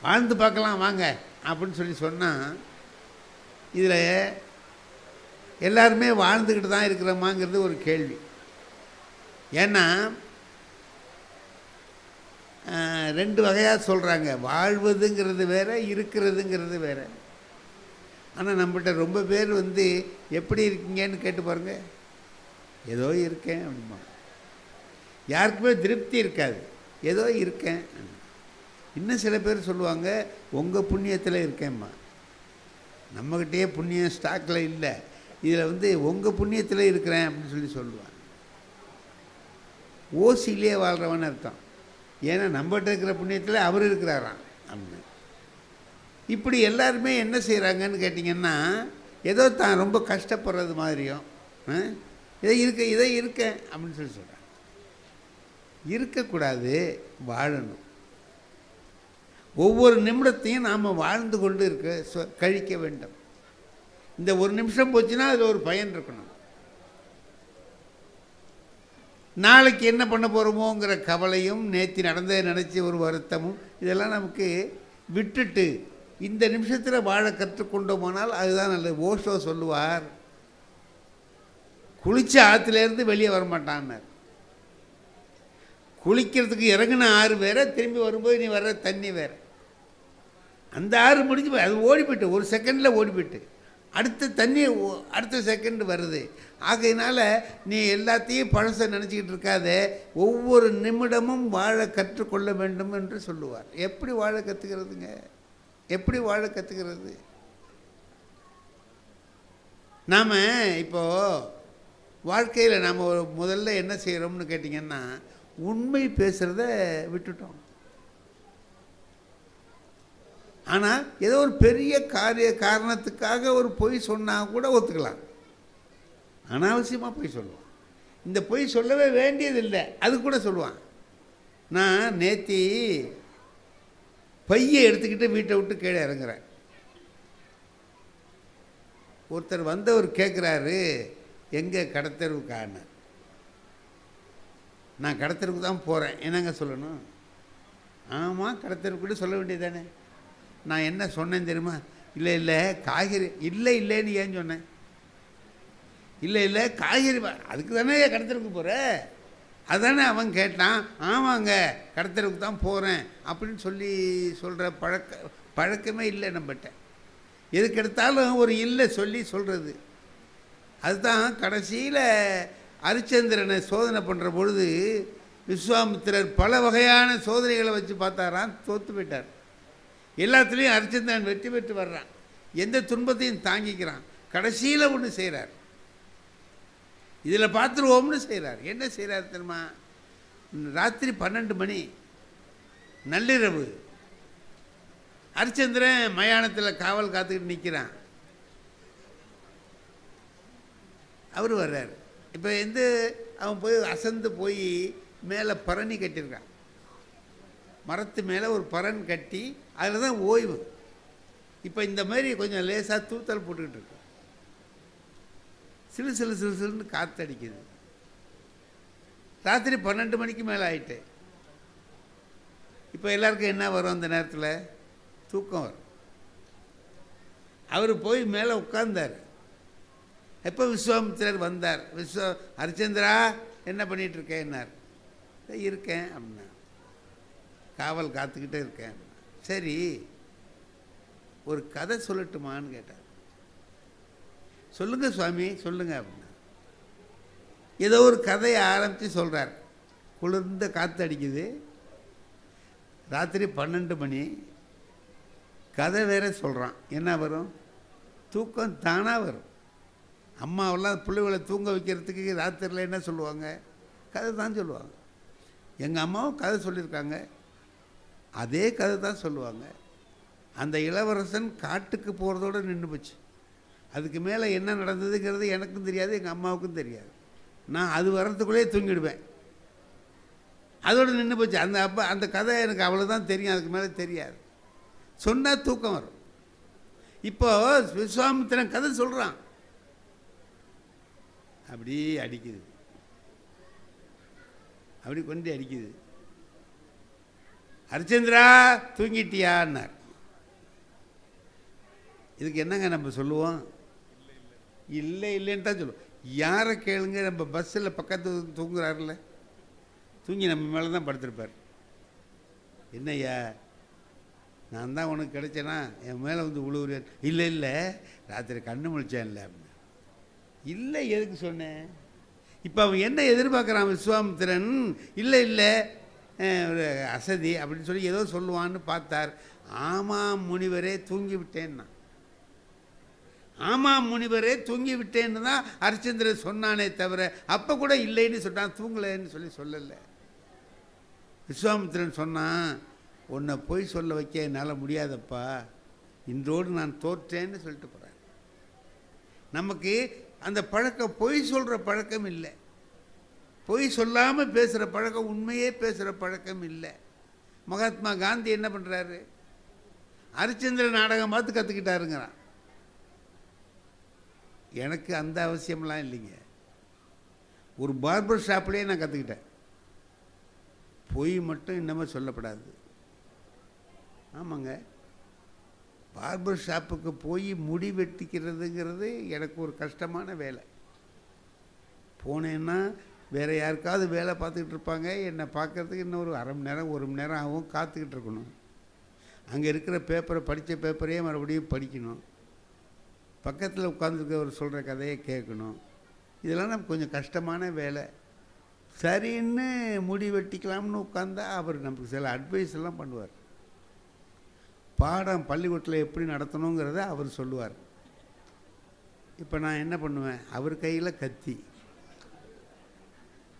வாழ்ந்து பார்க்கலாம் வாங்க அப்படின்னு சொல்லி சொன்னால் இதில் எல்லாருமே வாழ்ந்துக்கிட்டு தான் இருக்கிறோமாங்கிறது ஒரு கேள்வி. ஏன்னா ரெண்டு வகையாக சொல்கிறாங்க, வாழ்வதுங்கிறது வேற, இருக்கிறதுங்கிறது வேற. ஆனால் நம்மகிட்ட ரொம்ப பேர் எப்படி இருக்கீங்கன்னு கேட்டு பாருங்கள், ஏதோ இருக்கேன் அப்படிமா. யாருக்குமே திருப்தி இருக்காது, ஏதோ இருக்கேன். இன்னும் சில பேர் சொல்லுவாங்க, உங்கள் புண்ணியத்தில் இருக்கேம்மா. நம்மக்கிட்டே புண்ணியம் ஸ்டாக்கில் இல்லை, இதில் உங்கள் புண்ணியத்தில் இருக்கிறேன் அப்படின்னு சொல்லி சொல்லுவாங்க. ஓசிலே வாழ்கிறவன்னு அர்த்தம். ஏன்னா நம்மகிட்ட இருக்கிற புண்ணியத்தில் அவர் இருக்கிறாராம் அப்படின்னு. இப்படி எல்லாருமே என்ன செய்கிறாங்கன்னு கேட்டிங்கன்னா, ஏதோ தான் ரொம்ப கஷ்டப்படுறது மாதிரியும் இதை இருக்கேன் அப்படின்னு சொல்லி சொல்கிறாங்க. இருக்கக்கூடாது, வாழணும். ஒவ்வொரு நிமிடத்தையும் நாம் வாழ்ந்து கொண்டு கழிக்க வேண்டும். இந்த ஒரு நிமிஷம் போச்சுன்னா அதில் ஒரு பயன் இருக்கணும். நாளைக்கு என்ன பண்ண போகிறோமோங்கிற கவலையும், நேற்று நடந்ததை நினச்சி ஒரு வருத்தமும், இதெல்லாம் நமக்கு விட்டுட்டு இந்த நிமிஷத்தில் வாழ கற்றுக்கொண்டோமானால் அதுதான் நல்லது. ஓஷோ சொல்லுவார், குளிச்ச ஆற்றுலேருந்து வெளியே வரமாட்டான்னார். குளிக்கிறதுக்கு இறங்கின ஆறு வேற, திரும்பி வரும்போது நீ வர்ற தண்ணி வேற. அந்த ஆறு முடிஞ்சு போய் அது ஓடிப்போய்ட்டு, ஒரு செகண்டில் ஓடிப்போய்ட்டு அடுத்த தண்ணி அடுத்த செகண்ட் வருது. ஆகையினால நீ எல்லாத்தையும் பழசை நினச்சிக்கிட்டு இருக்காத, ஒவ்வொரு நிமிடமும் வாழ கற்றுக்கொள்ள வேண்டும் என்று சொல்லுவார். எப்படி வாழ கற்றுக்கிறதுங்க? எப்படி வாழ கற்றுக்கிறது? நாம் இப்போது வாழ்க்கையில் நாம் முதல்ல என்ன செய்கிறோம்னு கேட்டிங்கன்னா, உண்மை பேசுகிறத விட்டுட்டோம். ஆனால் ஏதோ ஒரு பெரிய காரணத்துக்காக ஒரு பொய் சொன்னால் கூட ஒத்துக்கலாம். அனாவசியமாக பொய் சொல்லுவான். இந்த பொய் சொல்லவே வேண்டியதில்லை, அது கூட சொல்லுவான். நான் நேத்தி பையை எடுத்துக்கிட்டு வீட்டை விட்டு கீழே இறங்குறேன். ஒருத்தர் வந்தவர் கேட்குறாரு, எங்கே கடத்தெருவுக்கான? நான் கடத்தெருவுக்கு தான் போகிறேன். என்னங்க சொல்லணும்? ஆமாம், கடத்தெருவுக்கு சொல்ல வேண்டியது தானே. நான் என்ன சொன்னேன் தெரியுமா? இல்லை காய்கறி இல்லைன்னு ஏன் சொன்னேன்? இல்லை காய்கறி, அதுக்கு தானே கடத்தெருவுக்கு போகிற? அதுதானே அவன் கேட்டான். ஆமாங்க, கடத்தெருவுக்கு தான் போகிறேன் அப்படின்னு சொல்கிற பழக்கமே இல்லை நம்மகிட்ட. எதுக்கு எடுத்தாலும் ஒரு இல்லை சொல்கிறது. அதுதான் கடைசியில் அரிச்சந்திரனை சோதனை பண்ணுற பொழுது விஸ்வாமித்திரர் பல வகையான சோதனைகளை வச்சு பார்த்தாராம், தோற்று போயிட்டார். எல்லாத்துலேயும் அரிச்சந்திரன் வெற்றி பெற்று வர்றான், எந்த துன்பத்தையும் தாங்கிக்கிறான். கடைசியில் ஒன்று செய்கிறார், இதில் பார்த்துருவோம்னு செய்கிறார். என்ன செய்கிறார் தெரியுமா? ராத்திரி 12 மணி, நள்ளிரவு. அரிச்சந்திரன் மயானத்தில் காவல் காத்துக்கிட்டு நிற்கிறான். அவர் வர்றார். இப்போ அவன் போய் அசந்து போய் மேலே பரணி கட்டியிருக்கான். மரத்து மேலே ஒரு பரண் கட்டி அதில் தான் ஓய்வு. இப்போ இந்த மாதிரி கொஞ்சம் லேசாக தூத்தல் போட்டுக்கிட்டு இருக்கு. சிலுன்னு காற்றடிக்குது. ராத்திரி 12 மணிக்கு மேலே ஆயிட்டு. இப்போ எல்லாருக்கும் என்ன வரும்? அந்த நேரத்தில் தூக்கம் வரும். அவர் போய் மேலே உட்கார்ந்தார். எப்போ விஸ்வாமித்திரர் வந்தார். ஹரிச்சந்திரா என்ன பண்ணிகிட்டு இருக்கேன்னார். இருக்கேன் அப்படின்னா. காவல் காத்துக்கிட்டே இருக்கேன். சரி, ஒரு கதை சொல்லட்டுமான்னு கேட்டார். சொல்லுங்க சுவாமி, சொல்லுங்க அப்படின்னா. ஏதோ ஒரு கதையை ஆரம்பித்து சொல்கிறார். குளிர்ந்த காற்று அடிக்குது, ராத்திரி 12 மணி, கதை வேற சொல்கிறான். என்ன வரும்? தூக்கம் தானாக வரும். அம்மாவெல்லாம் பிள்ளைகளை தூங்க வைக்கிறதுக்கு ராத்திரியில் என்ன சொல்லுவாங்க? கதை தான் சொல்லுவாங்க. எங்கள் அம்மாவும் கதை சொல்லியிருக்காங்க, அதே கதை தான் சொல்லுவாங்க. அந்த இளவரசன் காட்டுக்கு போகிறதோடு நின்று போச்சு. அதுக்கு மேலே என்ன நடந்ததுங்கிறது எனக்கும் தெரியாது, எங்கள் அம்மாவுக்கும் தெரியாது. நான் அது வர்றதுக்குள்ளேயே தூங்கிடுவேன். அதோடு நின்று போச்சு. அந்த கதை எனக்கு அவ்வளோதான் தெரியும், அதுக்கு மேலே தெரியாது. சொன்னால் தூக்கம் வரும். இப்போ விஸ்வாமித்திரன் கதை சொல்கிறான், அப்படி அடிக்குது, அப்படி கொண்டு அடிக்குது. ஹரிச்சந்திரா தூங்கிட்டியான்னார். இதுக்கு என்னங்க நம்ம சொல்லுவோம்? இல்லை இல்லைன்னு தான் சொல்லுவோம். யாரை கேளுங்க, நம்ம பஸ்ஸில் பக்கத்து தூங்குறாருல, தூங்கி நம்ம மேலே தான் படுத்திருப்பார். என்னய்யா நான் தான் உனக்கு கிடைச்சேனா, என் மேலே வந்து உழுவுறேன். இல்லை இல்லை ராத்திரி கண்ணு முழிச்சேன்ல அப்படின்னு. இல்லை எதுக்கு சொன்னேன்? இப்போ அவன் என்ன எதிர்பார்க்குறான் விஸ்வாமித்திரன்? இல்லை இல்லை ஒரு அசதி அப்படின்னு சொல்லி ஏதோ சொல்லுவான்னு பார்த்தார். ஆமாம் முனிவரே தூங்கி விட்டேன்னா, ஆமாம் முனிவரே தூங்கி விட்டேன்னு தான் ஹரிச்சந்திரன் சொன்னானே தவிர அப்போ கூட இல்லைன்னு சொன்னான், தூங்கலைன்னு சொல்லலை. விஸ்வாமித்திரன் சொன்னான், உன்னை பொய் சொல்ல வைக்க என்னால் முடியாதப்பா, இன்றோடு நான் தோற்றேன்னு சொல்லிட்டு போகிறேன். நமக்கு அந்த பழக்கம், பொய் சொல்கிற பழக்கம் இல்லை, பொய் சொல்லாமல் பேசுகிற பழக்கம், உண்மையே பேசுகிற பழக்கம் இல்லை. மகாத்மா காந்தி என்ன பண்ணுறாரு? ஹரிச்சந்திரன் நாடகம் பார்த்து கற்றுக்கிட்டாருங்கிறான். எனக்கு அந்த அவசியம்லாம் இல்லைங்க. ஒரு பார்பர் ஷாப்லேயே நான் கற்றுக்கிட்டேன், பொய் மட்டும் இன்னமும் சொல்லப்படாது. ஆமாங்க, பார்பர் ஷாப்புக்கு போய் முடி வெட்டிக்கிறதுங்கிறது எனக்கு ஒரு கஷ்டமான வேலை. போனேன்னா வேறு யாருக்காவது வேலை பார்த்துக்கிட்டு இருப்பாங்க, என்னை பார்க்குறதுக்கு இன்னும் ஒரு அரை மணி நேரம் 1 மணி நேரம் ஆகும், காத்துக்கிட்டு இருக்கணும். அங்கே இருக்கிற பேப்பரை, படித்த பேப்பரையே மறுபடியும் படிக்கணும், பக்கத்தில் உட்காந்துருக்கவர் சொல்கிற கதையை கேட்கணும். இதெல்லாம் நமக்கு கொஞ்சம் கஷ்டமான வேலை. சரின்னு முடி வெட்டிக்கலாம்னு உட்காந்தா அவர் நமக்கு சில அட்வைஸ் எல்லாம் பண்ணுவார். பாடம் பள்ளிக்கூடத்தில் எப்படி நடத்தணுங்கிறத அவர் சொல்லுவார். இப்போ நான் என்ன பண்ணுவேன்? அவர் கையில் கத்தி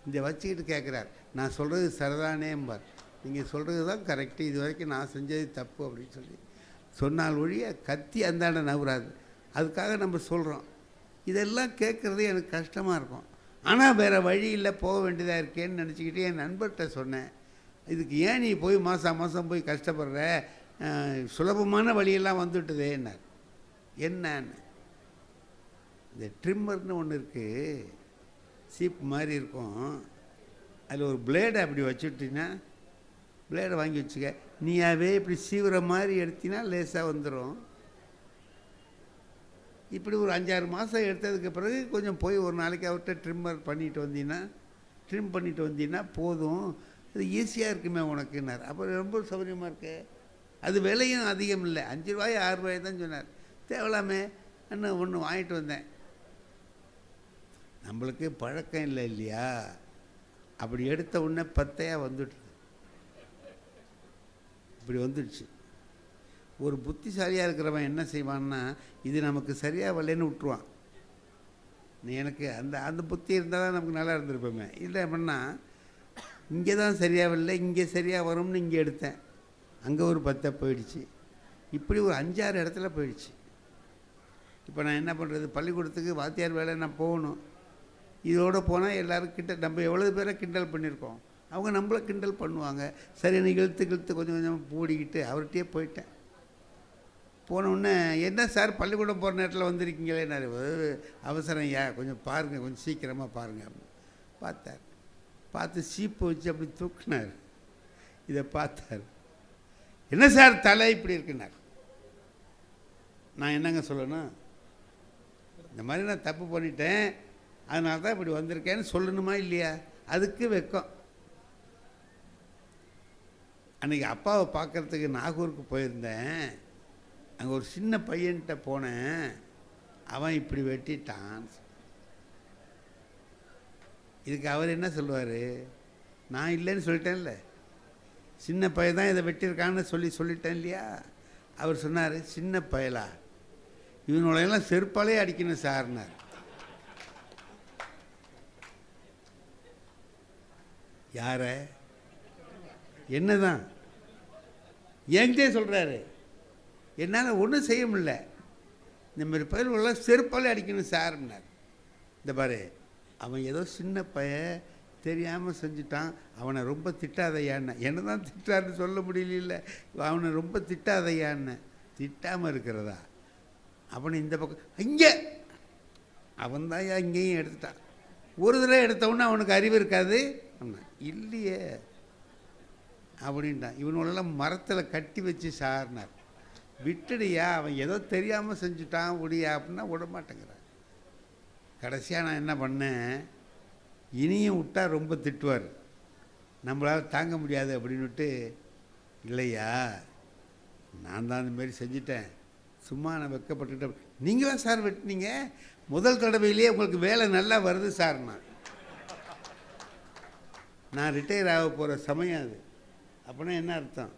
இந்த வச்சுக்கிட்டு கேட்குறார், நான் சொல்கிறது சரிதானேம்பார். நீங்கள் சொல்கிறது தான் கரெக்டு, இது வரைக்கும் நான் செஞ்சது தப்பு அப்படின்னு சொல்லி சொன்னால் ஒழிய கத்தி அந்தாண்ட நவராது. அதுக்காக நம்ம சொல்கிறோம். இதெல்லாம் கேட்குறது எனக்கு கஷ்டமாக இருக்கும். ஆனால் வேறு வழி இல்லை, போக வேண்டியதாக இருக்கேன்னு நினச்சிக்கிட்டு என் நண்பர்கிட்ட சொன்னேன், இதுக்கு ஏன் நீ போய் மாதம் மாதம் போய் கஷ்டப்படுற, சுலபமான வழியெல்லாம் வந்துட்டுதேன்னார். என்னன்னு, இந்த ட்ரிம்மர்னு ஒன்று இருக்குது, சீப் மாதிரி இருக்கும், அதில் ஒரு பிளேடை அப்படி வச்சுட்டின்னா, பிளேடை வாங்கி வச்சுக்க, நீயாவே இப்படி சீவுற மாதிரி எடுத்தினா லேசாக வந்துடும். இப்படி ஒரு 5-6 மாதம் எடுத்ததுக்கு பிறகு கொஞ்சம் போய் ஒரு நாளைக்கு அவர்கிட்ட ட்ரிம் பண்ணிட்டு வந்தீங்கன்னா போதும், அது ஈஸியாக இருக்குமே உனக்குன்னார். அப்புறம் ரொம்ப சௌகரியமாக இருக்கு, அது விலையும் அதிகம் இல்லை, 5 ரூபாய் 6 ரூபாய் தான் சொன்னார். தேவலாமே இன்னும் ஒன்று வாங்கிட்டு வந்தேன். நம்மளுக்கு பழக்கம் இல்லை இல்லையா, அப்படி எடுத்த உடனே பத்தையாக வந்துட்டு இப்படி வந்துடுச்சு. ஒரு புத்திசாலியாக இருக்கிறவன் என்ன செய்வான்னா, இது நமக்கு சரியாக வரலன்னு விட்டுருவான். எனக்கு அந்த புத்தி இருந்தால் தான் நமக்கு நல்லா இருந்திருப்போமே. இல்லை அப்படின்னா இங்கே தான் சரியாக வரல, இங்கே சரியாக வரும்னு இங்கே எடுத்தேன், அங்கே ஒரு 10 போயிடுச்சு. இப்படி ஒரு 5-6 இடத்துல போயிடுச்சு. இப்போ நான் என்ன பண்ணுறது? பள்ளிக்கூடத்துக்கு வாத்தியார் வேலை நான் போகணும். இதோடு போனால் எல்லோரும் நம்ம எவ்வளோ பேரை கிண்டல் பண்ணியிருக்கோம், அவங்க நம்மளை கிண்டல் பண்ணுவாங்க. சரி, நீ இழுத்து கொஞ்சம் கொஞ்சம் மூடிக்கிட்டு அவர்கிட்டயே போயிட்டேன். போனவுடனே, என்ன சார் பள்ளிக்கூடம் போகிற நேரத்தில் வந்திருக்கீங்களேன்னாரு. அவசரம் ஐயா, கொஞ்சம் பாருங்கள், கொஞ்சம் சீக்கிரமாக பாருங்கள் அப்படின்னு பார்த்தார். பார்த்து சீப்பு வச்சு அப்படி தூக்குனார். இதை பார்த்தார், என்ன சார் தலை இப்படி இருக்குன்னார். நான் என்னங்க சொல்லணும்? இந்த மாதிரி நான் தப்பு பண்ணிட்டேன், அதனால தான் இப்படி வந்திருக்கேன்னு சொல்லணுமா இல்லையா? அதுக்கு வெக்கம். அன்றைக்கி அப்பாவை பார்க்குறதுக்கு நாகூருக்கு போயிருந்தேன். அங்கே ஒரு சின்ன பையன்கிட்ட போனேன், அவன் இப்படி வெட்டிட்டான். இதுக்கு அவர் என்ன சொல்லுவார்? நான் இல்லைன்னு சொல்லிட்டேன்ல, சின்ன பையன் தான் இதை வெட்டியிருக்கான்னு சொல்லிட்டேன் இல்லையா? அவர் சொன்னார், சின்ன பயலா, இவனோடையெல்லாம் செருப்பாலே அடிக்கணும் சார்னார். யார? என்னதான் என்கிட்டே சொல்கிறாரு. என்னால் ஒன்றும் செய்ய முடியல, இந்த மாதிரி பயிர்களெல்லாம் செருப்பாலே அடிக்கணும் சார்னார். இந்த பாரு, அவன் ஏதோ சின்ன பையன் தெரியாமல் செஞ்சுட்டான், அவனை ரொம்ப திட்டாதையான்னு. என்ன தான் திட்டான்னு சொல்ல முடியல, அவனை ரொம்ப திட்டாதையான்னு. திட்டாமல் இருக்கிறதா? அவனை இந்த பக்கம் இங்கே அவன் தான் இங்கேயும் எடுத்துட்டான். ஒரு தடவை எடுத்தவுடனே அவனுக்கு அறிவு இருக்காது இல்லையே. அப்படின்ட்டான். இவனோடலாம் மரத்தில் கட்டி வச்சு சார்னார். விட்டுடியா, அவன் ஏதோ தெரியாமல் செஞ்சுட்டான் விடியா அப்படின்னா விட மாட்டேங்கிறான். கடைசியாக நான் என்ன பண்ணேன், இனியும் விட்டால் ரொம்ப திட்டுவார், நம்மளால் தாங்க முடியாது அப்படின்னுட்டு, இல்லையா நான் தான் அந்தமாரி செஞ்சிட்டேன், சும்மா நான் வெக்கப்பட்டுக்கிட்டேன். நீங்களா சார் வெட்டினீங்க, முதல் தடவையிலேயே உங்களுக்கு வேலை நல்லா வருது சார்னா. நான் ரிட்டையர் ஆக போகிற சமயம் அது. அப்படின்னா என்ன அர்த்தம்,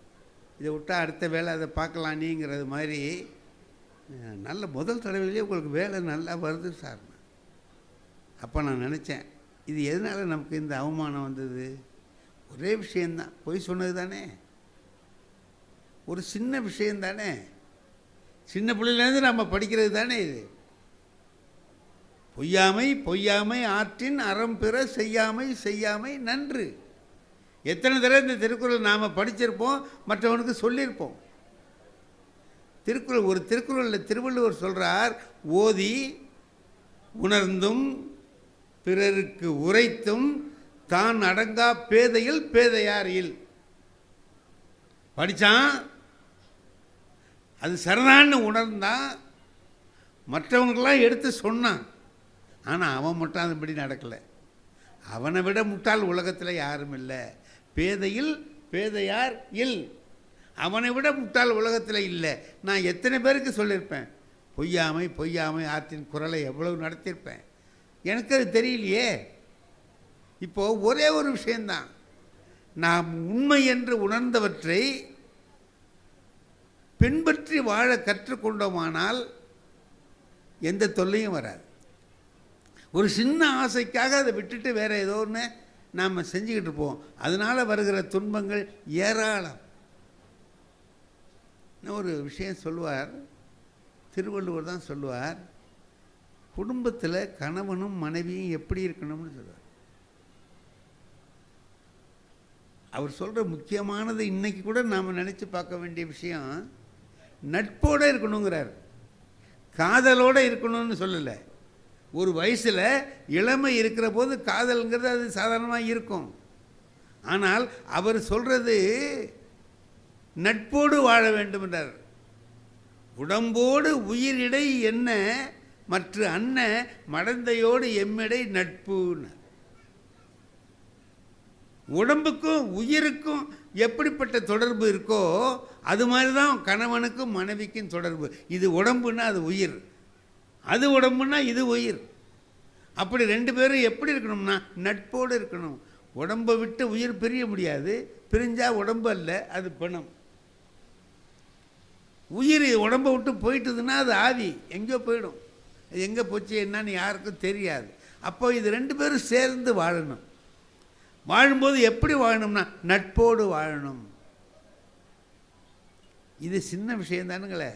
இதை விட்டால் அடுத்த வேலை அதை பார்க்கலாம் நீங்கிறது மாதிரி, நல்ல முதல் தடவையிலேயே உங்களுக்கு வேலை நல்லா வருது சார்னா. அப்போ நான் நினச்சேன், இது எதனால் நமக்கு இந்த அவமானம் வந்தது? ஒரே விஷயந்தான், பொய் சொன்னது தானே, ஒரு சின்ன விஷயந்தானே, சின்ன பிள்ளையிலேருந்து நம்ம படிக்கிறது தானே இது. பொய்யாமை பொய்யாமை ஆற்றின் அறம் பிற செய்யாமை செய்யாமை நன்று. எத்தனை தடவை இந்த திருக்குறள் நாம் படிச்சிருப்போம், மற்றவனுக்கு சொல்லியிருப்போம். திருக்குறள், ஒரு திருக்குறளில் திருவள்ளுவர் சொல்கிறார், ஓதி உணர்ந்தும் பிறருக்கு உரைத்தும் தான் அடங்கா பேதையில் பேதையார் இல். படித்தான், அது சரிதான்னு உணர்ந்தான், மற்றவங்களாம் எடுத்து சொன்னான். ஆனால் அவன் மட்டும் அதுபடி நடக்கலை. அவனை விட முட்டாள் உலகத்தில் யாரும் இல்லை. பேதையில் பேதையார் இல். அவனை விட முட்டாள் உலகத்தில் இல்லை. நான் எத்தனை பேருக்கு சொல்லியிருப்பேன், பொய்யாமை பொய்யாமை ஆற்றின் குரலை எவ்வளவு நடத்தியிருப்பேன், எனக்கு அது தெரியலையே. இப்போது ஒரே ஒரு விஷயந்தான், நாம் உண்மை என்று உணர்ந்தவற்றை பின்பற்றி வாழ கற்றுக்கொண்டோமானால் எந்த தொல்லையும் வராது. ஒரு சின்ன ஆசைக்காக அதை விட்டுட்டு வேறு ஏதோ ஒன்று நாம் செஞ்சுக்கிட்டு இருப்போம். அதனால் வருகிற துன்பங்கள் ஏராளம். ஒரு விஷயம் சொல்லுவார், திருவள்ளுவர் தான் சொல்லுவார், குடும்பத்தில் கணவனும் மனைவியும் எப்படி இருக்கணும்னு சொல்லுவார். அவர் சொல்கிற முக்கியமானது இன்றைக்கி கூட நாம் நினச்சி பார்க்க வேண்டிய விஷயம், நட்போடு இருக்கணுங்கிறார், காதலோடு இருக்கணும்னு சொல்லலை. ஒரு வயசில் இளமை இருக்கிற போது காதல்ங்கிறது அது சாதாரணமாக இருக்கும். ஆனால் அவர் சொல்கிறது நட்போடு வாழ வேண்டும் என்றார். உடம்போடு உயிரிடை என்ன மற்ற அன்ன மடந்தையோடு எம்மிடை நட்புன்னு. உடம்புக்கும் உயிருக்கும் எப்படிப்பட்ட தொடர்பு இருக்கோ அது மாதிரி தான் கணவனுக்கும் மனைவிக்கும் தொடர்பு. இது உடம்புன்னா அது உயிர், அது உடம்புன்னா இது உயிர். அப்படி ரெண்டு பேரும் எப்படி இருக்கணும்னா நட்போடு இருக்கணும். உடம்பை விட்டு உயிர் பிரிய முடியாது, பிரிஞ்சால் உடம்பு அல்ல, அது பிணம். உயிர் உடம்பை விட்டு போயிட்டுதுன்னா அது ஆவி, எங்கேயோ போயிடும். அது எங்கே போச்சு என்னன்னு யாருக்கும் தெரியாது. அப்போ இது ரெண்டு பேரும் சேர்ந்து வாழணும். வாழும்போது எப்படி வாழணும்னா நட்போடு வாழணும். இது சின்ன விஷயம் தானுங்களே,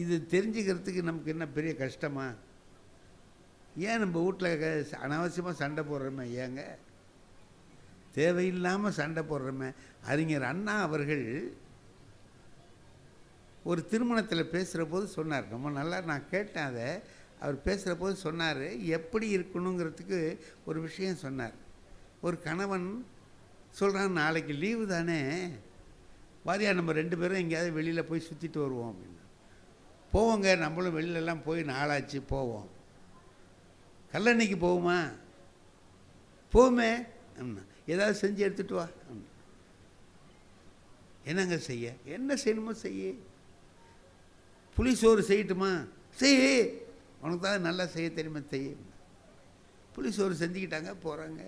இது தெரிஞ்சுக்கிறதுக்கு நமக்கு என்ன பெரிய கஷ்டமா? ஏன் நம்ம வீட்டில் அனாவசியமாக சண்டை போடுறோமே? ஏங்க தேவையில்லாமல் சண்டை போடுறோமே? அறிஞர் அண்ணா அவர்கள் ஒரு திருமணத்தில் பேசுகிற போது சொன்னார், ரொம்ப நல்லா நான் கேட்டேன் அதை. அவர் பேசுகிற போது சொன்னார், எப்படி இருக்கணுங்கிறதுக்கு ஒரு விஷயம் சொன்னார். ஒரு கணவன் சொல்கிறான், நாளைக்கு லீவு தானே, வாரியா நம்ம ரெண்டு பேரும் எங்கேயாவது வெளியில் போய் சுற்றிட்டு வருவோம் அப்படின்னு. போவோங்க, நம்மளும் வெளியிலலாம் போய் நாளாச்சு, போவோம். கல்லணைக்கு போவோமா? போவோமே. ஏதாவது செஞ்சு எடுத்துகிட்டு வா. என்னங்க செய்ய, என்ன செய்யணுமோ செய்ய. புளிசோறு செய்யட்டுமா? செய்ய, உனக்கு தான் நல்லா செய்ய தெரியுமா, செய்ய. புளிசோறு செஞ்சுக்கிட்டாங்க, போகிறாங்க.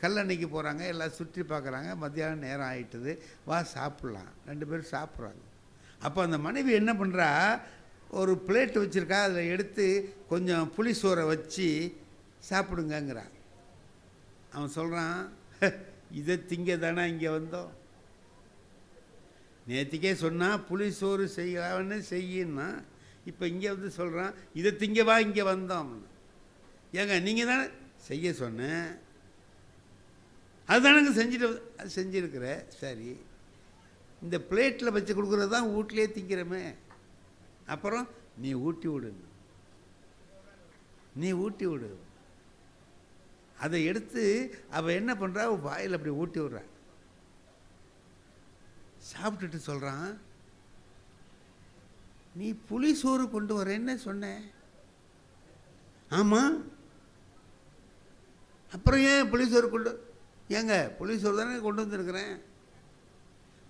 கல்லணைக்கு போகிறாங்க, எல்லாம் சுற்றி பார்க்குறாங்க. மத்தியானம் நேரம் ஆகிட்டுது, வா சாப்பிட்லாம். ரெண்டு பேரும் சாப்பிட்றாங்க. அப்போ அந்த மனைவி என்ன பண்ணுறா, ஒரு பிளேட் வச்சுருக்கா, அதில் எடுத்து கொஞ்சம் புளிசோரை வச்சு சாப்பிடுங்கங்கிறான். அவன் சொல்கிறான், இதை திங்க தானே இங்கே வந்தோம். நேற்றுக்கே சொன்னால் புளிசோறு செய்யலான்னு செய்யணும்னா, இப்போ இங்கே வந்து சொல்கிறான், இதை திங்கவா இங்கே வந்தோம். ஏங்க நீங்கள் தானே செய்ய சொன்னேன், அதுதானங்க செஞ்சுட்டு அது செஞ்சுருக்கிற. சரி, இந்த பிளேட்டில் வச்சு கொடுக்குறது தான் வீட்லேயே திங்கிறமே, அப்புறம் நீ ஊட்டி விடு, நீ ஊட்டி விடு. அதை எடுத்து அவள் என்ன பண்ணுறா, வாயில் அப்படி ஊட்டி விட்றா. சாப்பிட்டுட்டு சொல்கிறான், நீ புளி சோறு கொண்டு வரேன்னு சொன்ன. ஆமாம், அப்புறம் ஏன் புளி சோறு கொண்டு? ஏங்க புளி சோறு தானே கொண்டு வந்துருக்கிறேன்.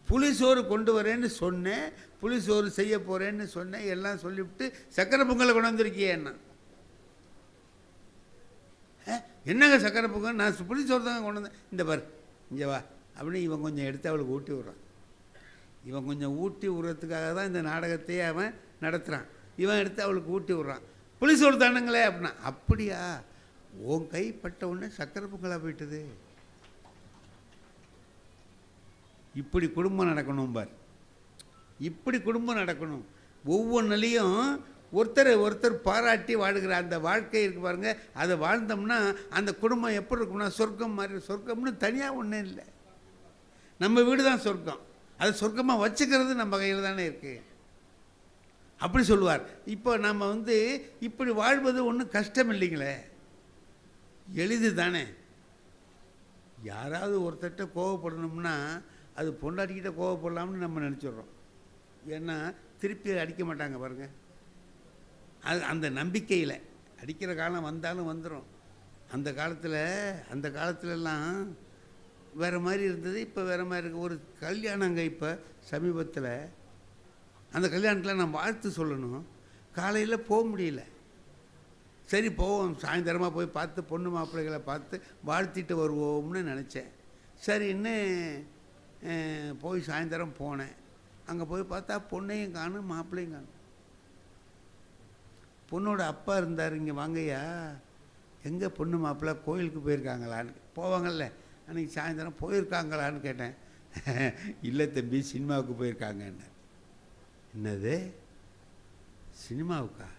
புளி சோறு கொண்டு வரேன்னு சொன்னேன், புளி சோறு செய்ய போகிறேன்னு சொன்னேன், எல்லாம் சொல்லிவிட்டு சக்கரை பொங்கலை கொண்டு வந்திருக்கியே என்ன? என்னங்க சக்கரை பொங்கல்? நான் புளி சோறு தாங்க கொண்டு வந்தேன். இந்த பார் இங்கே வா அப்படின்னு இவன் கொஞ்சம் எடுத்து அவளுக்கு ஊட்டி விட்றான். இவன் கொஞ்சம் ஊட்டி விடுறதுக்காக தான் இந்த நாடகத்தையே அவன் நடத்துகிறான். இவன் எடுத்து அவளுக்கு ஊட்டி விட்றான். புளி சோறு தானுங்களே அப்படின்னா, அப்படியா, உன் கைப்பட்ட உடனே சக்கரை பொங்கலாக போயிட்டுது. இப்படி குடும்பம் நடக்கணும் பார், இப்படி குடும்பம் நடக்கணும். ஒவ்வொன்றுலேயும் ஒருத்தர் பாராட்டி வாழுகிற அந்த வாழ்க்கை இருக்குது பாருங்க, அதை வாழ்ந்தோம்னா அந்த குடும்பம் எப்படி இருக்கும்னா சொர்க்கம் மாதிரி. சொர்க்கம்னு தனியாக ஒன்றும் இல்லை, நம்ம வீடு தான் சொர்க்கம். அது சொர்க்கமாக வச்சுக்கிறது நம்ம கையில் தானே இருக்குது. அப்படி சொல்லுவார். இப்போ நம்ம இப்படி வாழ்வது ஒன்றும் கஷ்டம் இல்லைங்களே, எளிது தானே. யாராவது ஒருத்தர்கிட்ட கோவப்படணும்னா அது பொண்டாட்டிக்கிட்ட கோவப்படலாம்னு நம்ம நினச்சிட்றோம். ஏன்னா திருப்பி அடிக்க மாட்டாங்க பாருங்கள், அது அந்த நம்பிக்கையில். அடிக்கிற காலம் வந்தாலும் வந்துடும். அந்த காலத்துலலாம் வேறு மாதிரி இருந்தது, இப்போ வேறு மாதிரி இருக்குது. ஒரு கல்யாணங்க இப்போ சமீபத்தில், அந்த கல்யாணத்தில் நான் வாழ்த்து சொல்லணும், காலையில் போக முடியல. சரி போவோம், சாயந்தரமாக போய் பார்த்து பொண்ணு மாப்பிள்ளைகளை பார்த்து வாழ்த்திட்டு வருவோம்னு நினச்சேன். சரின்னு போய் சாயந்தரம் போனேன். அங்கே போய் பார்த்தா பொண்ணையும் காணும் மாப்பிள்ளையும் காணும். பொண்ணோட அப்பா இருந்தார், இங்கே வாங்கய்யா, எங்கே பொண்ணு மாப்பிள்ளை கோயிலுக்கு போயிருக்காங்களான்னு. போவாங்கல்ல, அன்றைக்கி சாயந்தரம் போயிருக்காங்களான்னு கேட்டேன். இல்லை தம்பி, சினிமாவுக்கு போயிருக்காங்கன்னு. என்னது சினிமாவுக்கா?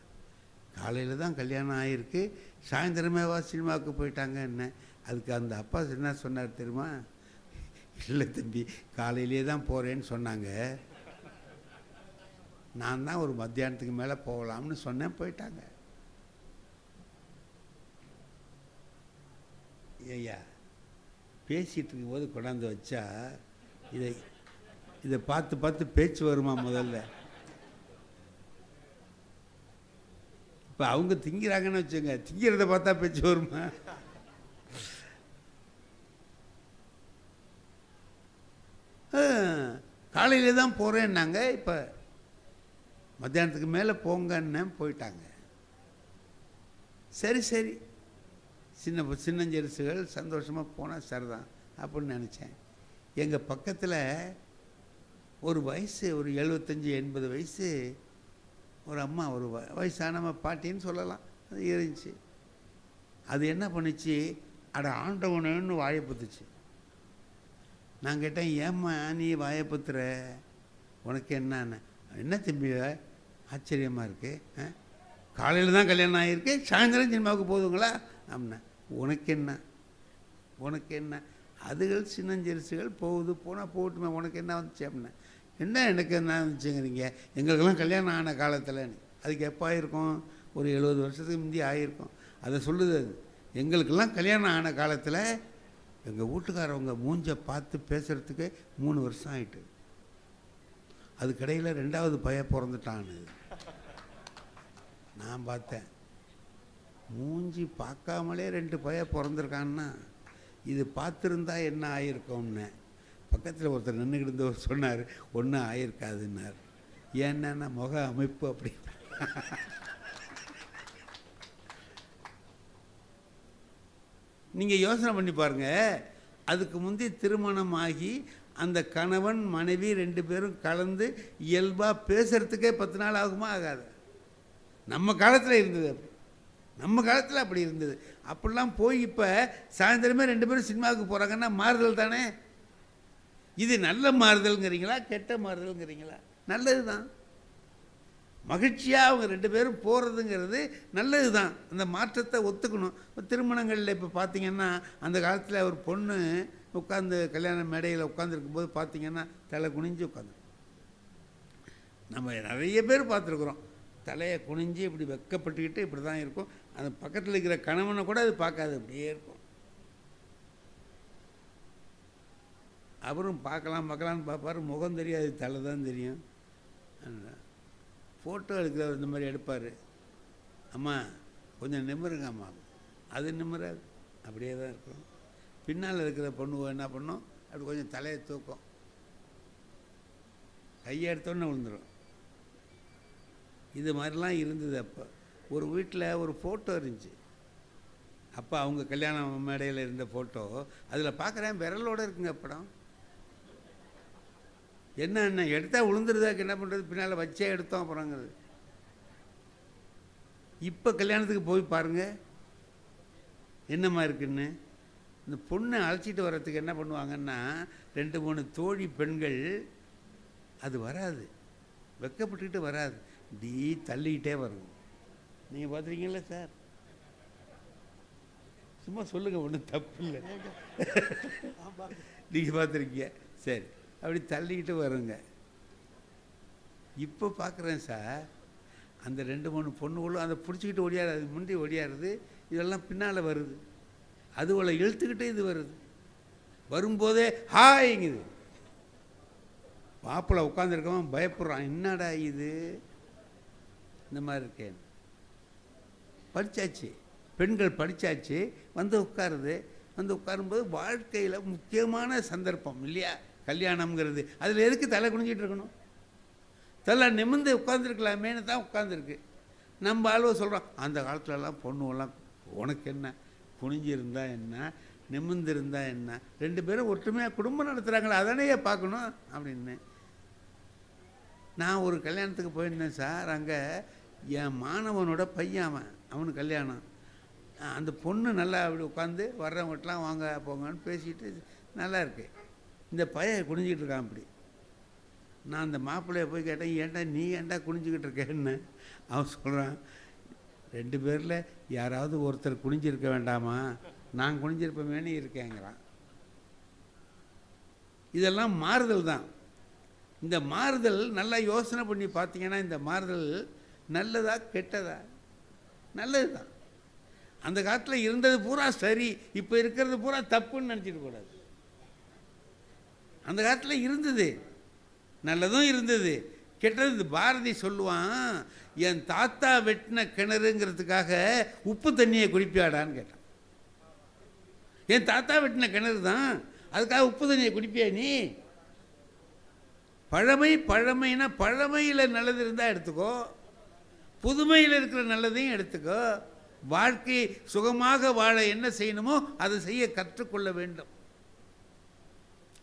காலையில் தான் கல்யாணம் ஆகிருக்கு, சாயந்தரமேவா சினிமாவுக்கு போயிட்டாங்க என்ன? அதுக்கு அந்த அப்பா என்ன சொன்னார் தெரியுமா? இல்லை தம்பி, காலையிலே தான் போகிறேன்னு சொன்னாங்க, நான் தான் ஒரு மத்தியானத்துக்கு மேலே போகலாம்னு சொன்னேன், போயிட்டாங்க. ஐயா பேசிகிட்டு இருக்கும்போது கொண்டாந்து வச்சா இதை பார்த்து பேச்சு வருமா முதல்ல? இப்போ அவங்க திங்கிறாங்கன்னு வச்சுங்க, திங்கிறத பார்த்தா பேச்சு வருமா? காலையிலே தான் போகிறேன்னாங்க, இப்போ மத்தியானத்துக்கு மேலே போங்கன்னு போயிட்டாங்க. சரி சின்னஞ்செருசுகள் சந்தோஷமாக போனால் சரிதான் அப்படின்னு நினச்சேன். எங்கள் பக்கத்தில் ஒரு வயசு, ஒரு 75-80 வயசு ஒரு அம்மா, ஒரு வயசான பாட்டின்னு சொல்லலாம், அது இருந்துச்சு. அது என்ன பண்ணிச்சு, அட ஆண்டவனு வாயை பத்துச்சு. நான் கேட்டேன், ஏம்மா நீ வாயை பத்துற, உனக்கு என்னன்னு? என்ன தம்பி ஆச்சரியமாக இருக்குது, காலையில் தான் கல்யாணம் ஆகியிருக்கு, சாயந்தரம் சினிமாவுக்கு போதுங்களா அப்படின்னா. உனக்கு என்ன, அதுகள் சின்னஞ்சிறுசுகள் போகுது, போனால் போகட்டுமே, உனக்கு என்ன வந்துச்சு அப்படின்னா. என்ன எனக்கு என்ன வந்துச்சுங்கிறீங்க, எங்களுக்கெல்லாம் கல்யாணம் ஆன காலத்தில். அதுக்கு எப்போ ஆகிருக்கும், ஒரு 70 வருஷத்துக்கு முந்தி ஆகிருக்கும். அதை சொல்லுது அது. எங்களுக்கெல்லாம் கல்யாணம் ஆன காலத்தில் எங்கள் வீட்டுக்காரவங்க மூஞ்சை பார்த்து பேசுகிறதுக்கு 3 வருஷம் ஆகிட்டு. அதுக்கடையில் 2வது பையன் பிறந்துட்டான்னு நான் பார்த்தேன். மூஞ்சி பார்க்காமலே 2 பையன் பிறந்திருக்கான்னா இது பார்த்துருந்தா என்ன ஆகிருக்கோம்னு. பக்கத்தில் ஒருத்தர் நின்றுக்கிட்டு இருந்தவர் சொன்னார், ஒன்றும் ஆகிருக்காதுன்னார். ஏன்னா முக அமைப்பு அப்படி. நீங்கள் யோசனை பண்ணி பாருங்கள், அதுக்கு முந்தைய திருமணமாகி அந்த கணவன் மனைவி 2 பேரும் கலந்து இயல்பாக பேசுகிறதுக்கே 10 நாள் ஆகுமா? ஆகாது. நம்ம காலத்தில் இருந்தது அப்படி, நம்ம காலத்தில் அப்படி இருந்தது. அப்படிலாம் போய் இப்போ சாயந்தரமே 2 பேரும் சினிமாவுக்கு போகிறாங்கன்னா மாறுதல் தானே. இது நல்ல மாறுதல்ங்கிறீங்களா கெட்ட மாறுதல்ங்கிறீங்களா? நல்லது தான். மகிழ்ச்சியாக அவங்க 2 பேரும் போகிறதுங்கிறது நல்லது தான். அந்த மாற்றத்தை ஒத்துக்கணும். திருமணங்களில் இப்போ பார்த்திங்கன்னா அந்த காலத்தில் ஒரு பொண்ணு உட்காந்து கல்யாண மேடையில் உட்காந்துருக்கும்போது பார்த்திங்கன்னா தலை குனிஞ்சு உட்காந்து, நம்ம நிறைய பேர் பார்த்துருக்குறோம், தலையை குனிஞ்சு இப்படி வெக்கப்பட்டுக்கிட்டு இப்படி தான் இருக்கும். அந்த பக்கத்தில் இருக்கிற கணவனை கூட அது பார்க்காது, அப்படியே இருக்கும். அவரும் பார்க்கலான்னு பார்ப்பார், முகம் தெரியாது, தலை தான் தெரியும். ஃபோட்டோ எடுக்கிறவர் இந்த மாதிரி எடுப்பார். அம்மா கொஞ்சம் நிமிருங்க அம்மா, அது நிமிராது, அப்படியே தான் இருக்கும். பின்னால் இருக்கிற பொண்ணு என்ன பண்ணும், அப்படி கொஞ்சம் தலையை தூக்கும், கையை எடுத்தோன்னே விழுந்துடும். இது மாதிரிலாம் இருந்தது. அப்போ ஒரு வீட்டில் ஒரு ஃபோட்டோ இருந்துச்சு. அப்போ அவங்க கல்யாண மேடையில் இருந்த ஃபோட்டோ, அதில் பார்க்குறேன் விரலோடு இருக்குங்க படம். என்ன எடுத்தால் விழுந்துருதாக்கு என்ன பண்ணுறது, பின்னால் வச்சே எடுத்தோம் அப்புறங்கிறது. இப்போ கல்யாணத்துக்கு போய் பாருங்கள் என்னம்மா இருக்குன்னு. இந்த பொண்ணை அழைச்சிட்டு வர்றதுக்கு என்ன பண்ணுவாங்கன்னா, 2-3 தோழி பெண்கள், அது வராது, வெக்கப்பட்டுக்கிட்டு வராது, இப்படி தள்ளிக்கிட்டே வரும். நீங்கள் பார்த்துருக்கீங்களா சார்? சும்மா சொல்லுங்கள், ஒன்றும் தப்பு இல்லை. நீங்கள் பார்த்துருக்கீங்க, சரி. அப்படி தள்ளிக்கிட்டு வருங்க. இப்போ பார்க்குறேன் சார், அந்த 2-3 பொண்ணுகளும் அதை பிடிச்சிக்கிட்டு ஓடியாரு, அது முந்தி ஓடியாருது, இதெல்லாம் பின்னால் வருது, அதுவளை இழுத்துக்கிட்டே இது வருது. வரும்போதே ஹாய்ங்குது. மாப்பிள்ளை உட்காந்துருக்கவன் பயப்படுறான், என்னடா இது இந்த மாதிரி இருக்கேன். படித்தாச்சு, பெண்கள் படித்தாச்சு, வந்து உட்காருது. வந்து உட்காரும்போது வாழ்க்கையில் முக்கியமான சந்தர்ப்பம் இல்லையா கல்யாணம்ங்கிறது. அதில் எதுக்கு தலை குனிஞ்சிட்டு இருக்கணும்? தலை நிமிர்ந்து உட்காந்துருக்கலாமேனு தான் உட்காந்துருக்கு. நம்ம ஆளுவ சொல்கிறோம், அந்த காலத்துலலாம் பொண்ணுவெல்லாம் உனக்கு என்ன, குனிஞ்சிருந்தா என்ன, நிமிர்ந்திருந்தா என்ன, 2 பேரும் ஒற்றுமையாக குடும்பம் நடத்துகிறாங்களே அதானே பார்க்கணும் அப்படின்னு. நான் ஒரு கல்யாணத்துக்கு போயிருந்தேன் சார். அங்கே என் மாணவனோட பையன், அவனுக்கு கல்யாணம். அந்த பொண்ணு நல்லா அப்படி உட்காந்து வர்றவங்கட்டலாம் வாங்க போங்கன்னு பேசிட்டு நல்லா இருக்கு. இந்த பையன் குனிஞ்சிக்கிட்டு இருக்கான் அப்படி. நான் அந்த மாப்பிள்ளைய போய் கேட்டேன், ஏன்டா நீ ஏன்டா குனிஞ்சிக்கிட்டு இருக்கேன்னு. அவன் சொல்கிறான், 2 பேரில் யாராவது ஒருத்தர் குனிஞ்சிருக்க வேண்டாமா, நான் குனிஞ்சிருப்பேன்னு இருக்கேங்கிறான். இதெல்லாம் மாறுதல் தான். இந்த மாறுதல் நல்லா யோசனை பண்ணி பார்த்தீங்கன்னா, இந்த மாறுதல் நல்லதா கெட்டதா? நல்லது தான். அந்த காலத்தில் இருந்தது பூரா சரி, இப்போ இருக்கிறது பூரா தப்புன்னு நினச்சிட்டு கூடாது. அந்த காலத்தில் இருந்தது நல்லதும் இருந்தது, கெட்டது. பாரதி சொல்லுவான், என் தாத்தா வெட்டின கிணறுங்கிறதுக்காக உப்பு தண்ணியை குடிப்பியாடான்னு கேட்டான். என் தாத்தா வெட்டின கிணறு தான், அதுக்காக உப்பு தண்ணியை குடிப்பியா நீ? பழமைனா பழமையில் நல்லது இருந்தால் எடுத்துக்கோ, புதுமையில் இருக்கிற நல்லதையும் எடுத்துக்கோ. வாழ்க்கை சுகமாக வாழ என்ன செய்யணுமோ அதை செய்ய கற்றுக்கொள்ள வேண்டும்.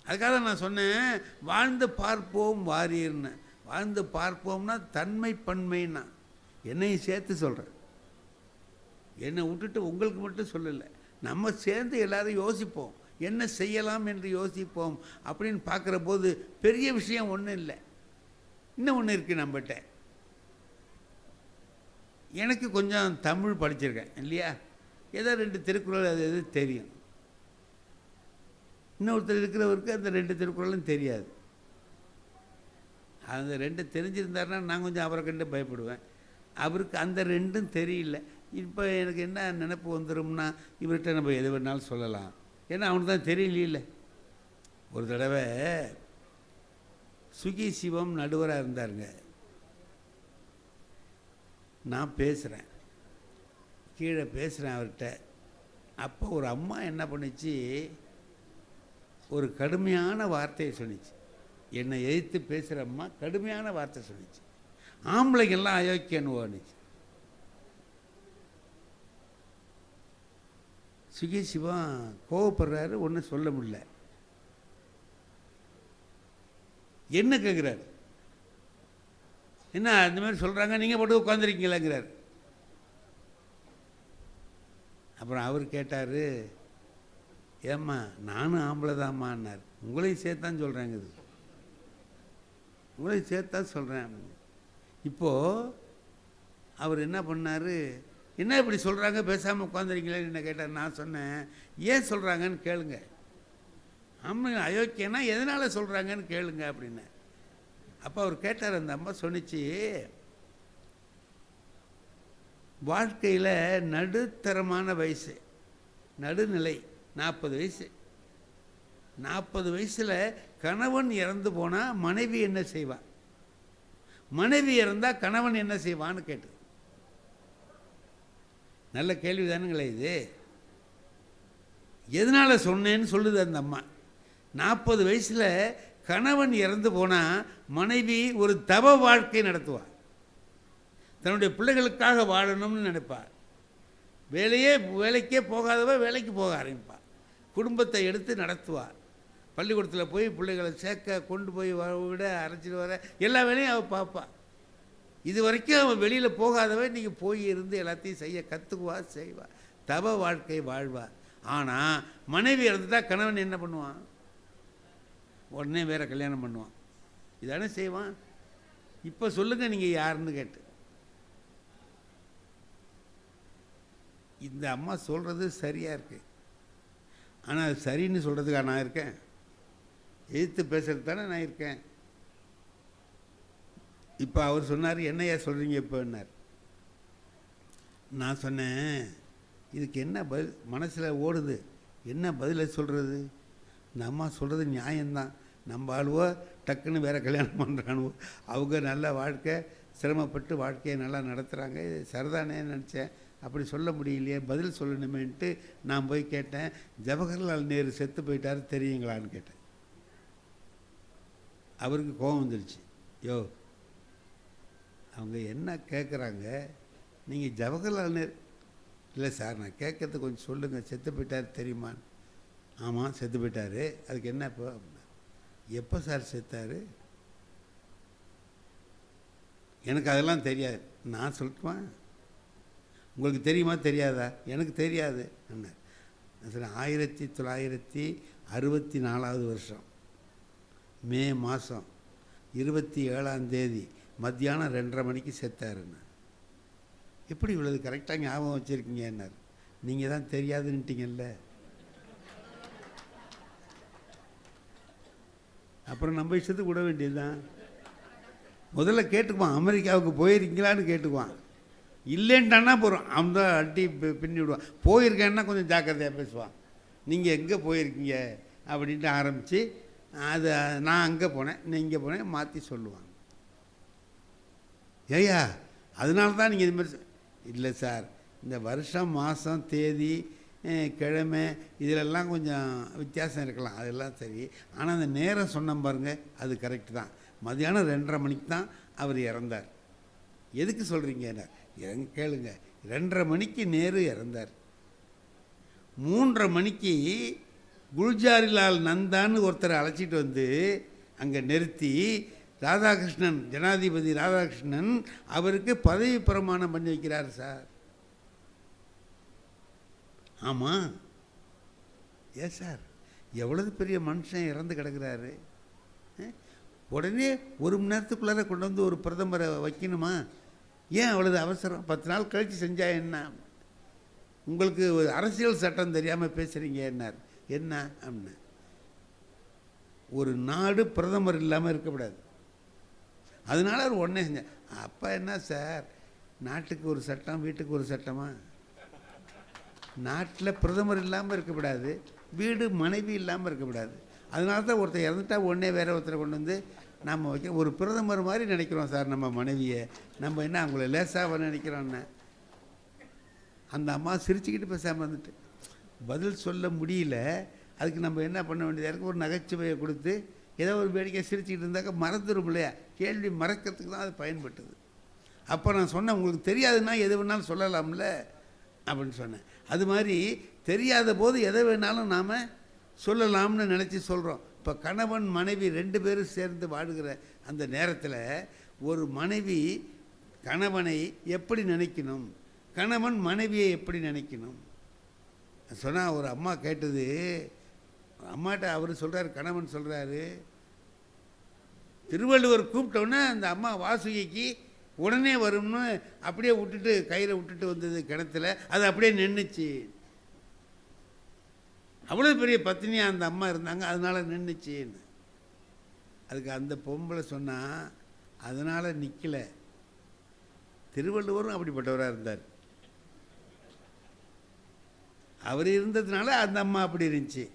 அதுக்காக நான் சொன்னேன், வாழ்ந்து பார்ப்போம் வாரியர்னு. வாழ்ந்து பார்ப்போம்னா தன்மை பன்மைன்னா என்னையும் சேர்த்து சொல்கிறேன். என்னை விட்டுட்டு உங்களுக்கு மட்டும் சொல்லலை, நம்ம சேர்ந்து எல்லாரும் யோசிப்போம், என்ன செய்யலாம் என்று யோசிப்போம். அப்படின்னு பார்க்குற போது பெரிய விஷயம் ஒன்றும் இல்லை. இன்னும் ஒன்று இருக்குது நம்மகிட்ட. எனக்கு கொஞ்சம் தமிழ் படிச்சிருக்கேன் இல்லையா, ஏதோ 2 திருக்குறள் அது எது தெரியும். இன்னொருத்தர் இருக்கிறவருக்கு அந்த 2 திருக்குறளும் தெரியாது. அந்த 2 தெரிஞ்சிருந்தாருன்னா நான் கொஞ்சம் அவரை கண்டு பயப்படுவேன். அவருக்கு அந்த 2ம் தெரியல. இப்போ எனக்கு என்ன நினைப்பு வந்துடும்னா, இவர்கிட்ட நம்ம எது வேணாலும் சொல்லலாம், ஏன்னா அவனுக்கு தான் தெரியல. ஒரு தடவை சுகி சிவம் நடுவராக இருந்தாருங்க. நான் பேசுகிறேன், கீழே பேசுகிறேன் அவர்கிட்ட. அப்போ ஒரு அம்மா என்ன பண்ணிச்சு, ஒரு கடுமையான வார்த்தையை சொன்னிச்சு. என்னை எதிர்த்து பேசுகிற அம்மா கடுமையான வார்த்தை சொன்னிச்சு. ஆம்பளைங்கெல்லாம் அயோக்கியன்னு ஓடிச்சு. சுகி சிவம் கோவப்படுறாரு, ஒன்றும் சொல்ல முடியல. என்ன கேட்குறாரு, என்ன அந்த மாதிரி சொல்கிறாங்க, நீங்கள் போட்டு உட்காந்துருக்கீங்களாங்கிறார். அப்புறம் அவர் கேட்டார், ஏம்மா நானும் ஆம்பளை தான்மான்னார். உங்களையும் சேர்த்தான் சொல்கிறேங்க, இது உங்களையும் சேர்த்தான் சொல்கிறேன். இப்போது அவர் என்ன பண்ணார், என்ன இப்படி சொல்கிறாங்க பேசாமல் உட்காந்துருக்கீங்களேன்னு என்ன கேட்டார். நான் சொன்னேன், ஏன் சொல்கிறாங்கன்னு கேளுங்க, ஆமாம் அயோக்கியனா எதனால் சொல்கிறாங்கன்னு கேளுங்க அப்படின்னு. அப்போ அவர் கேட்டார். அந்த அம்மா சொன்னிச்சு, வாழ்க்கையில் நடுத்தரமான வயசு, நடுநிலை 40 வயசு, 40 வயசில் கணவன் இறந்து போனால் மனைவி என்ன செய்வா, மனைவி இறந்தால் கணவன் என்ன செய்வான்னு கேட்டு. நல்ல கேள்வி தானுங்களே இது. எதனால் சொன்னேன்னு சொல்லுது அந்த அம்மா. 40 வயசில் கணவன் இறந்து போனால் மனைவி ஒரு தவ வாழ்க்கை நடத்துவாள். தன்னுடைய பிள்ளைகளுக்காக வாழணும்னு நினைப்பாள். வேலைக்கே போகாதவ வேலைக்கு போக ஆரம்பிப்பாள். குடும்பத்தை எடுத்து நடத்துவாள். பள்ளிக்கூடத்தில் போய் பிள்ளைகளை சேர்க்க, கொண்டு போய் விட, அரைச்சிட்டு வர, எல்லா வேலையும் அவள் பார்ப்பாள். இது வரைக்கும் அவன் வெளியில் போகாதவ இன்றைக்கி போய் இருந்து எல்லாத்தையும் செய்ய கற்றுக்குவா, செய்வா, தவ வாழ்க்கை வாழ்வா. ஆனால் மனைவி இறந்துட்டா கணவன் என்ன பண்ணுவான்? உடனே வேறு கல்யாணம் பண்ணுவான். இதானே செய்வான். இப்போ சொல்லுங்கள் நீங்கள் யாருன்னு கேட்டு. இந்த அம்மா சொல்கிறது சரியாக இருக்குது. ஆனால் அது சரின்னு சொல்கிறதுக்காக நான் இருக்கேன்? எதிர்த்து பேசுகிறது தானே நான் இருக்கேன். இப்போ அவர் சொன்னார், என்னையா சொல்கிறீங்க இப்போன்னார். நான் சொன்னேன், இதுக்கு என்ன பதில் மனசில் ஓடுது, என்ன பதிலை சொல்கிறது? இந்த அம்மா சொல்கிறது நியாயம்தான். நம்ம ஆளுவோ டக்குன்னு வேறு கல்யாணம் பண்ணுறானுவோ, அவங்க நல்ல வாழ்க்கை, சிரமப்பட்டு வாழ்க்கையை நல்லா நடத்துகிறாங்க, இது சரிதானேன்னு நினச்சேன். அப்படி சொல்ல முடியலையே, பதில் சொல்லணுமேன்ட்டு நான் போய் கேட்டேன், ஜவஹர்லால் நேரு செத்து போயிட்டார் தெரியுங்களான்னு கேட்டேன். அவருக்கு கோபம் வந்துடுச்சு. யோ, அவங்க என்ன கேட்குறாங்க, நீங்கள் ஜவஹர்லால் நேரு இல்லை சார், நான் கேட்கறது கொஞ்சம் சொல்லுங்கள், செத்து போயிட்டார் தெரியுமான்னு. ஆமாம் செத்து போயிட்டார், அதுக்கு என்ன இப்போ அப்படின்னா. எப்போ சார் செத்தார்? எனக்கு அதெல்லாம் தெரியாது. நான் சொல்லட்டுமா? உங்களுக்கு தெரியுமா தெரியாதா? எனக்கு தெரியாது என்ன. சரி, 1964 வருஷம் மே மாதம் 27ஆம் தேதி மத்தியானம் 2:30 மணிக்கு செத்தாருன்னு. எப்படி இவ்வளவு கரெக்டாக ஞாபகம் வச்சுருக்கீங்க என்னார். நீங்கள் தான் தெரியாதுன்னுட்டிங்கல்ல. அப்புறம் நம்ம இஷ்டத்துக்கு விட வேண்டியது தான். முதல்ல கேட்டுக்குவான், அமெரிக்காவுக்கு போயிருக்கீங்களான்னு கேட்டுக்குவான். இல்லைன்ட்டான்னா போகிறோம், அவன் தான் அட்டி பின்னி விடுவான். போயிருக்கேன்னா கொஞ்சம் ஜாக்கிரதையாக பேசுவான். நீங்கள் எங்கே போயிருக்கீங்க அப்படின்ட்டு ஆரம்பித்து, அது நான் அங்கே போனேன், நான் இங்கே போனேன், மாற்றி சொல்லுவாங்க. ஏய்யா அதனால தான் நீங்கள் இது மாதிரி இல்லை சார், இந்த வருஷம் மாதம் தேதி கிழமை இதிலெல்லாம் கொஞ்சம் வித்தியாசம் இருக்கலாம், அதெல்லாம் சரி. ஆனால் அந்த நேரம் சொன்ன பாருங்கள், அது கரெக்டு தான். மதியானம் 2:30 மணிக்கு தான் அவர் இறந்தார். எதுக்கு சொல்கிறீங்க? கேளுங்க, 2:30 மணிக்கு நேரு இறந்தார். 3:30 மணிக்கு குல்ஜாரிலால் நந்தான்னு ஒருத்தரை அழைச்சிட்டு வந்து அங்கே நிறுத்தி, ராதாகிருஷ்ணன், ஜனாதிபதி ராதாகிருஷ்ணன் அவருக்கு பதவி பிரமாணம் பண்ணி வைக்கிறார் சார். ஆமாம், ஏன் சார், எவ்வளவு பெரிய மனுஷன் இறந்து கிடக்கிறாரு, உடனே 1 மணி நேரத்துக்குள்ளார கொண்டு வந்து ஒரு பிரதமரை வைக்கணுமா? ஏன் அவ்வளவு அவசரம்? 10 நாள் கழித்து செஞ்சா என்ன? உங்களுக்கு அரசியல் சட்டம் தெரியாமல் பேசுகிறீங்க என்னார். என்ன அப்படின்னு, ஒரு நாடு பிரதமர் இல்லாமல் இருக்கக்கூடாது, அதனால அவர் உடனே செஞ்சேன். அப்போ என்ன சார், நாட்டுக்கு ஒரு சட்டம் வீட்டுக்கு ஒரு சட்டமா? நாட்டில் பிரதமர் இல்லாமல் இருக்கக்கூடாது, வீடு மனைவி இல்லாமல் இருக்கக்கூடாது. அதனால தான் ஒருத்தர் இறந்துட்டா உடனே வேற ஒருத்தரை கொண்டு வந்து நம்ம வைக்க ஒரு பிரதமர் மாதிரி நினைக்கிறோம் சார் நம்ம மனைவியை. நம்ம என்ன அவங்கள லேசாக நினைக்கிறோன்னு. அந்த அம்மா சிரிச்சுக்கிட்டு பேசாமல் வந்துட்டு பதில் சொல்ல முடியல. அதுக்கு நம்ம என்ன பண்ண வேண்டியதாக இருக்குது, ஒரு நகைச்சுவையை கொடுத்து ஏதோ ஒரு வேடிக்கை சிரிச்சுக்கிட்டு இருந்தாக்க மறந்துடும் இல்லையா, கேள்வி மறக்கிறதுக்கு தான் அது பயன்பட்டது. அப்போ நான் சொன்னேன், உங்களுக்கு தெரியாதுன்னா எது வேணாலும் சொல்லலாம்ல அப்படின்னு சொன்னேன். அது மாதிரி தெரியாத போது எதை வேணாலும் நாம் சொல்லலாம்னு நினச்சி சொல்கிறோம். இப்போ கணவன் மனைவி 2 பேரும் சேர்ந்து வாடுகிற அந்த நேரத்தில் ஒரு மனைவி கணவனை எப்படி நினைக்கணும், கணவன் மனைவியை எப்படி நினைக்கணும் சொன்னால், ஒரு அம்மா கேட்டது, அம்மாட்ட அவர் சொல்கிறார், கணவன் சொல்கிறாரு, திருவள்ளுவர் கூப்பிட்டோன்னே அந்த அம்மா வாசுகிக்கு உடனே வரும்னு அப்படியே விட்டுட்டு கயிறை விட்டுட்டு வந்தது கிணத்துல, அது அப்படியே நின்றுச்சு. அவ்வளோ பெரிய பத்தினியாக அந்த அம்மா இருந்தாங்க, அதனால் நின்றுச்சின்னு. அதுக்கு அந்த பொம்பளை சொன்னால், அதனால் நிற்கலை, திருவள்ளுவரும் அப்படிப்பட்டவராக இருந்தார், அவர் இருந்ததுனால அந்த அம்மா அப்படி இருந்துச்சு.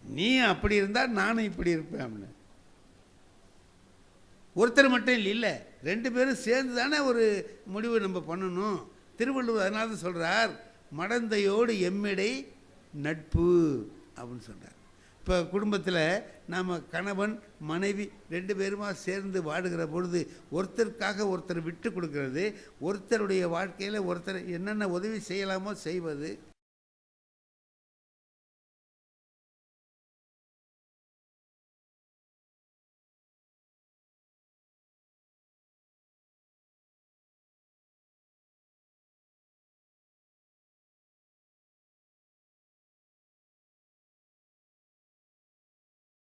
நீ அப்படி இருந்தால் நானும் இப்படி இருப்பேன் அப்படின்னு. ஒருத்தர் மட்டும் இல்லை, 2 பேரும் சேர்ந்து தானே ஒரு முடிவு நம்ம பண்ணணும். திருவள்ளுவர் அதனால தான் சொல்கிறார், மடந்தையோடு எம்மிடை நட்பு அப்படின்னு சொல்கிறார். இப்போ குடும்பத்தில் நாம் கணவன் மனைவி 2 பேருமா சேர்ந்து வாடுகிற பொழுது ஒருத்தருக்காக ஒருத்தர் விட்டு கொடுக்கறது, ஒருத்தருடைய வாழ்க்கையில் ஒருத்தர் என்னென்ன உதவி செய்யலாமோ செய்வது,